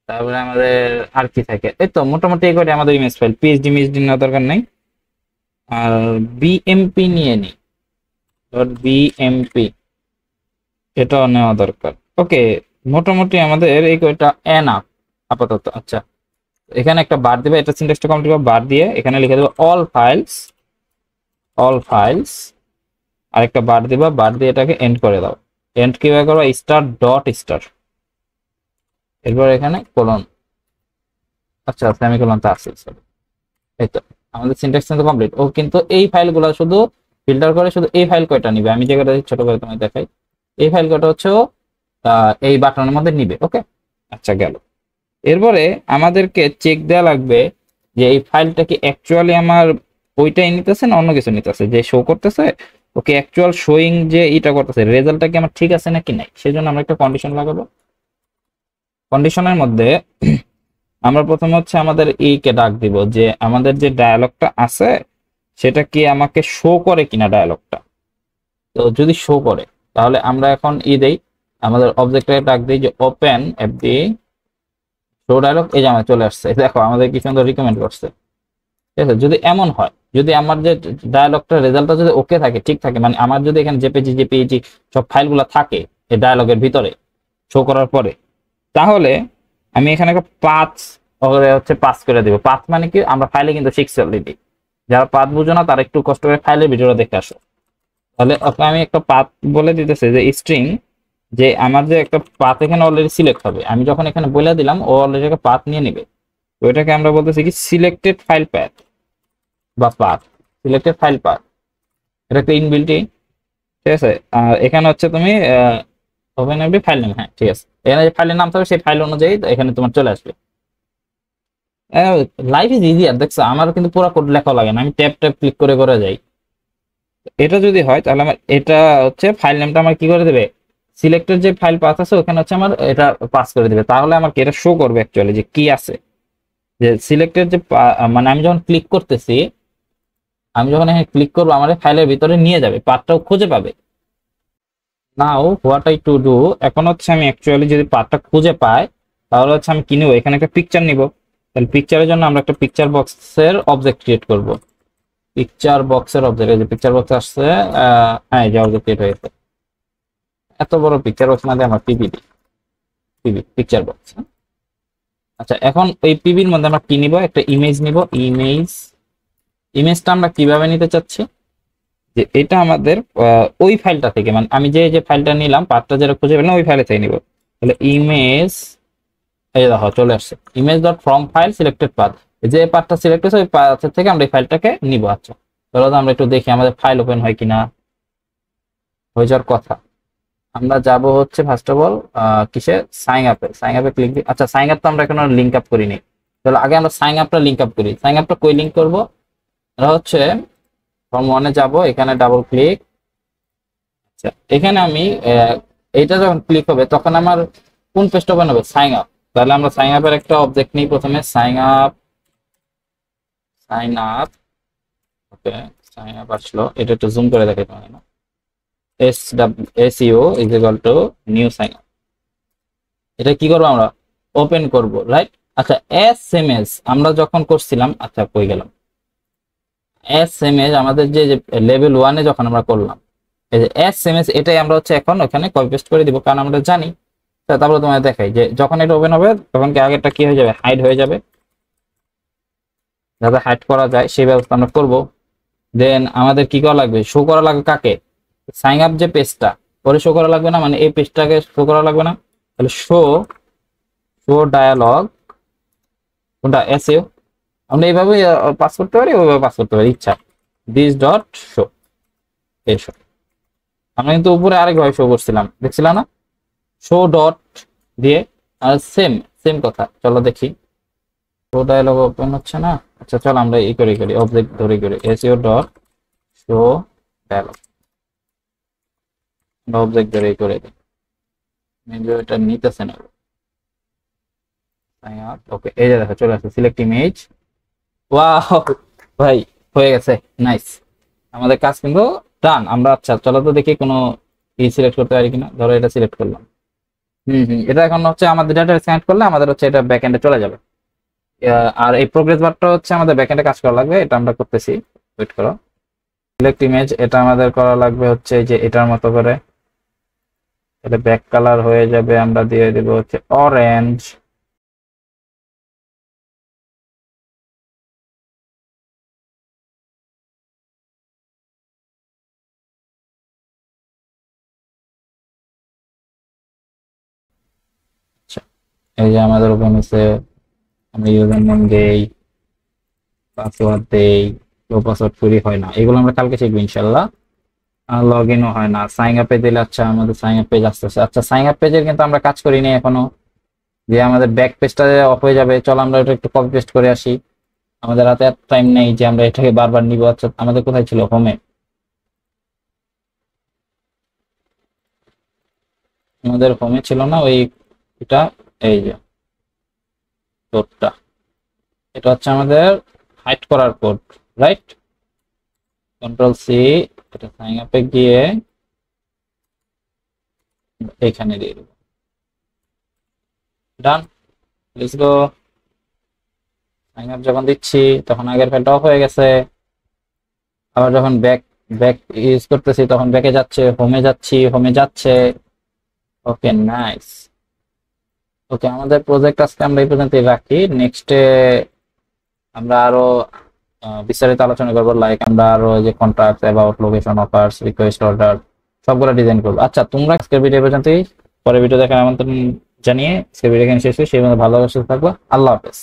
তারপরে আমাদের আর কি থাকে? এই তো মোটামুটি এই করে আমাদের ইমেজ ফাইল। পিএইচডি মিএইচডি নেওয়ার দরকার নেই, আর বিএমপি নিয়ে নিই, ডট বিএমপি, এটাও নেওয়া দরকার। ওকে, মোটামুটি আমাদের এই কয়টা এনাফ আপাতত। আচ্ছা এখানে একটা বার দিবে, এটা সিনট্যাক্সটা কমপ্লিট করবে, বার দিয়ে এখানে লিখে দেবো অল ফাইলস, অল ফাইলস, আরেকটা বার দিবা, বার দিয়ে এটাকে এন্ড করে দাও। এন্ড কিভাবে করবো? স্টার ডট স্টার, এরপর এখানে কোলন। আচ্ছা সেমিকোলন তো আছে, এই তো আমাদের সিনট্যাক্স কিন্তু কমপ্লিট। ও কিন্তু এই ফাইলগুলো শুধু ফিল্টার করে শুধু এই ফাইল কয়টা নিবে, আমি যেটা ছোট করে তোমায় দেখাই, এই ফাইল কয়টা হচ্ছে ও এই বাটনের মধ্যে নিবে। ওকে, আচ্ছা গেল। এরপরে আমাদেরকে চেক দেওয়া লাগবে যে এই ফাইলটা কি অ্যাকচুয়ালি আমার ওইটাই নিতেছে না অন্য কিছু নিতেছে, যে শো করতেছে ওকে অ্যাকচুয়াল শোয়িং যে এটা করতেছে রেজাল্টটা কি আমার ঠিক আছে নাকি নাই, সেজন্য আমরা একটা কন্ডিশন লাগাবো। কন্ডিশনের মধ্যে আমরা প্রথমে হচ্ছে আমাদের এই কে ডাক দিব যে আমাদের যে ডায়ালগটা আছে সেটা কি আমাকে শো করে কিনা ডায়ালগটা। তো যদি শো করে তাহলে আমরা এখন দেই, আমাদের অবজেক্টটাকে ডাক দিই যে ওপেন এফডি শো ডায়ালগ। এই যে আমার চলে আসছে, দেখো আমাদের কি সুন্দর রিকমেন্ড করছে, ঠিক আছে। যদি এমন হয়, যদি আমার যে ডায়ালগটা রেজাল্টটা যদি ওকে থাকে, ঠিক থাকে, মানে আমার যদি এখানে জেপিজি জেপিইজি সব ফাইলগুলো থাকে এই ডায়ালগের ভিতরে শো করার পরে, তাহলে আমি এখানে একটা পাথ হচ্ছে পাস করে দিব। পাথ মানে কি? আমরা ফাইলে কিন্তু শিখছি অলরেডি, যারা পাথ বুঝো না তারা একটু কষ্ট করে ফাইলের ভিডিওটা দেখে আসো। তাহলে আমি একটা পাথ বলে দিতেছি যে স্ট্রিং, যে আমার যে একটা পাথ এখানে অলরেডি সিলেক্ট হবে, আমি যখন এখানে বলে দিলাম ও অলরেডি একটা পাথ নিয়ে নেবে। তো এটাকে আমরা বলতেছি কি সিলেক্টেড ফাইল পাথ বা পাথ, সিলেক্টেড ফাইল পাথ, এটা একটা ইনবিল্টই, ঠিক আছে। আর এখানে হচ্ছে তুমি ওপেন এফডি ফাইল নেম, হ্যাঁ ঠিক আছে, এখানে যে ফাইলের নাম থাকবে সেই ফাইল অনুযায়ী এখানে তোমার চলে আসবে। লাইফ ইজ ইজিয়ার, দেখছো আমার কিন্তু পুরো কোড লেখা লাগে না, আমি ট্যাব ট্যাব ক্লিক করে করে যাই। এটা যদি হয় তাহলে আমার এটা হচ্ছে ফাইল নেমটা আমার কি করে দেবে, সিলেক্টেড যে ফাইল পাথ আছে ওখানে হচ্ছে আমার এটা পাস করে দিবে। তাহলে আমার কি এটা শো করবে অ্যাকচুয়ালি যে কি আছে, যে সিলেক্টেড যে মানে আমি যখন ক্লিক করতেছি, আমি যখন এখানে ক্লিক করবো আমার ফাইলের ভিতরে নিয়ে যাবে, পাথটাও খুঁজে পাবে। Now what I to do, এখন হচ্ছে আমি অ্যাকচুয়ালি যদি পাথটা খুঁজে পাই তাহলে হচ্ছে আমি কি নিবো, এখানে একটা পিকচার নিব। তাহলে পিকচারের জন্য আমরা একটা পিকচার বক্সের অবজেক্ট ক্রিয়েট করব। পিকচার বক্সের অবজেক্ট, এই যে পিকচার বক্স আসছে, হ্যাঁ যে অবজেক্ট ক্রিয়েট হয়েছে। এত বড় পিকচার বক্স না দিয়ে আমরা পিবি দিই, পিবি পিকচার বক্স। আচ্ছা এখন ওই পিবির মধ্যে আমরা কি নিব, একটা ইমেজ নিব। ইমেজ, ইমেজটা আমরা কিভাবে নিতে চাচ্ছি, যে এটা আমাদের ওই ফাইলটা থেকে, মানে আমি যে যে ফাইলটা নিলাম পাথটা যেটা খুঁজে পেলাম ওই ফাইলে থেকে নিব। তাহলে ইমেজ, এই দেখো চলে আসছে image dot from file selected path, যে পাথটা সিলেক্ট হয়েছে ওই পাথের থেকে আমরা এই ফাইলটাকে নিব। আচ্ছা তাহলে আমরা একটু দেখি আমাদের ফাইল ওপেন হয় কিনা, হয়ে যাওয়ার কথা। আমরা যাব হচ্ছে ফার্স্ট অফ অল কিসে, সাইন আপে, সাইন আপে ক্লিক দিই। আচ্ছা সাইন আপ তো আমরা এখনো লিঙ্ক আপ করিনি, তাহলে আগে আমরা সাইন আপটা লিঙ্ক আপ করি। সাইন আপটা কই লিঙ্ক করব, এটা হচ্ছে ফর্ম ওয়ানে যাব, এখানে ডাবল ক্লিক। আচ্ছা এখানে আমি এইটা যখন ক্লিক হবে তখন আমার কোন পেজটা ওপেন হবে, সাইন আপ। তাহলে আমরা সাইন আপের একটা অবজেক্ট নিই প্রথমে, sign up, sign up. Okay sign up আসলো, এটা একটু জুম করে দেখে তোমাকে না, SEO is equal to new sign up. এটা কি করবো আমরা, ওপেন করব, রাইট। আচ্ছা, এসএমএস আমরা যখন করছিলাম, আচ্ছা কই গেলাম, এসএমএস আমাদের যে লেভেল 1 এ যখন আমরা করলাম, এই যে এসএমএস এটাই আমরা হচ্ছে এখন ওখানে কপি পেস্ট করে দিব, কারণ আমরা জানি। তারপরে তোমাদের দেখাই যে যখন এটা ওপেন হবে তখন কি আগেরটা কি হয়ে যাবে, হাইড হয়ে যাবে। যাতে হাইড করা যায় সেই ব্যবস্থা আমরা করব। দেন আমাদের কি করা লাগবে, শো করা লাগবে কাকে, সাইন আপ যে পেজটা পরে শো করা লাগবে না, মানে এই পেজটাকে শো করা লাগবে না। তাহলে শো শো ডায়ালগ কোনটা, এসইও, আমরা এইভাবে পাস করতে পারি, ওইভাবে পাস করতে পারি ইচ্ছা। দিস ডট শো, এসো। আমরা কিন্তু উপরে আরেকভাবে শো করছিলাম, দেখছিলাম না, শো ডট দিয়ে। আর সেম সেম কথা, চলো দেখি। শো ডায়ালগ ওপেন হচ্ছে না। আচ্ছা চলো আমরা এই করি অবজেক্ট ধরে করি, SEO dot show dialog, object ধরে করে দিই। এটা নিতেছে না। ওকে, এই যে দেখো চলে আসছে, সিলেক্ট ইমেজ। ওয়াও ভাই, হয়ে গেছে, নাইস। আমাদের কাজ কিন্তু ডান। আমরা আচ্ছা চলো তো দেখি কোনো সিলেক্ট করতে পারি কিনা। ধরো এটা সিলেক্ট করলাম। এটা এখন হচ্ছে আমাদের ডাটা সিলেক্ট করলে আমাদের হচ্ছে এটা ব্যাক এন্ডে চলে যাবে। আর এই প্রোগ্রেস বারটা হচ্ছে আমাদের ব্যাক এন্ডে কাজ করা লাগবে, এটা আমরা করতেছি, ওয়েট করো। সিলেক্ট ইমেজ, এটা আমাদের করা লাগবে হচ্ছে যে এটার মতো করে, এটা ব্যাক কালার হয়ে যাবে, আমরা দিয়ে দেব হচ্ছে অরেঞ্জ। আচ্ছা, এই যে আমাদের ওপেন হচ্ছে, আমরা ইউজার নেম দেই, পাসওয়ার্ড দেই, লো পাসওয়ার্ড চুরি হয় না, এগুলো আমরা কালকে শিখবো ইনশাল্লাহ। লগ ইনও হয় না, সাইন আপে দিলে। আচ্ছা আমাদের সাইন আপ পেজ আসতেছে। আচ্ছা সাইন আপ পেজের কিন্তু আমরা কাজ করিনি এখনো, যে আমাদের ব্যাক পেজটা অফ হয়ে যাবে। চলো আমরা এটা একটু কপি পেস্ট করে আসি, আমাদের হাতে এত টাইম নেই যে আমরা এটাকে বারবার নিব। আচ্ছা আমাদের কোথায় ছিল, হোমে, আমাদের হোমে ছিল না ওই, এটা এই যে কোডটা, এটা হচ্ছে আমাদের হাইড করার কোড, রাইট? কন্ট্রোল সি, এটা সাইন আপে গিয়ে এখানে দিয়ে দেবো, ডান, লেটস গো। সাইন আপ যখন দিচ্ছি তখন আগের ফাইলটা অফ হয়ে গেছে। আবার যখন ব্যাক ব্যাক ইউজ করতেছি তখন ব্যাকে যাচ্ছে, হোমে যাচ্ছি, হোমে যাচ্ছে। Okay nice. ওকে, আমাদের প্রজেক্ট আজকে আমরা এই পর্যন্তই রাখি। নেক্সটে আমরা আরো বিস্তারিত আলোচনা করবো, লাইক আমরা আরো যে contract, about, location, offers, request, order সবগুলো ডিজাইন করবো। আচ্ছা তোমরা আজকের ভিডিও পর্যন্তই, পরের ভিডিও দেখার আমন্ত্রণ জানিয়ে আজকের ভিডিও এখানে শেষ করি। সেই মধ্যে ভালোবাসা থাকবো, আল্লাহ হাফেজ।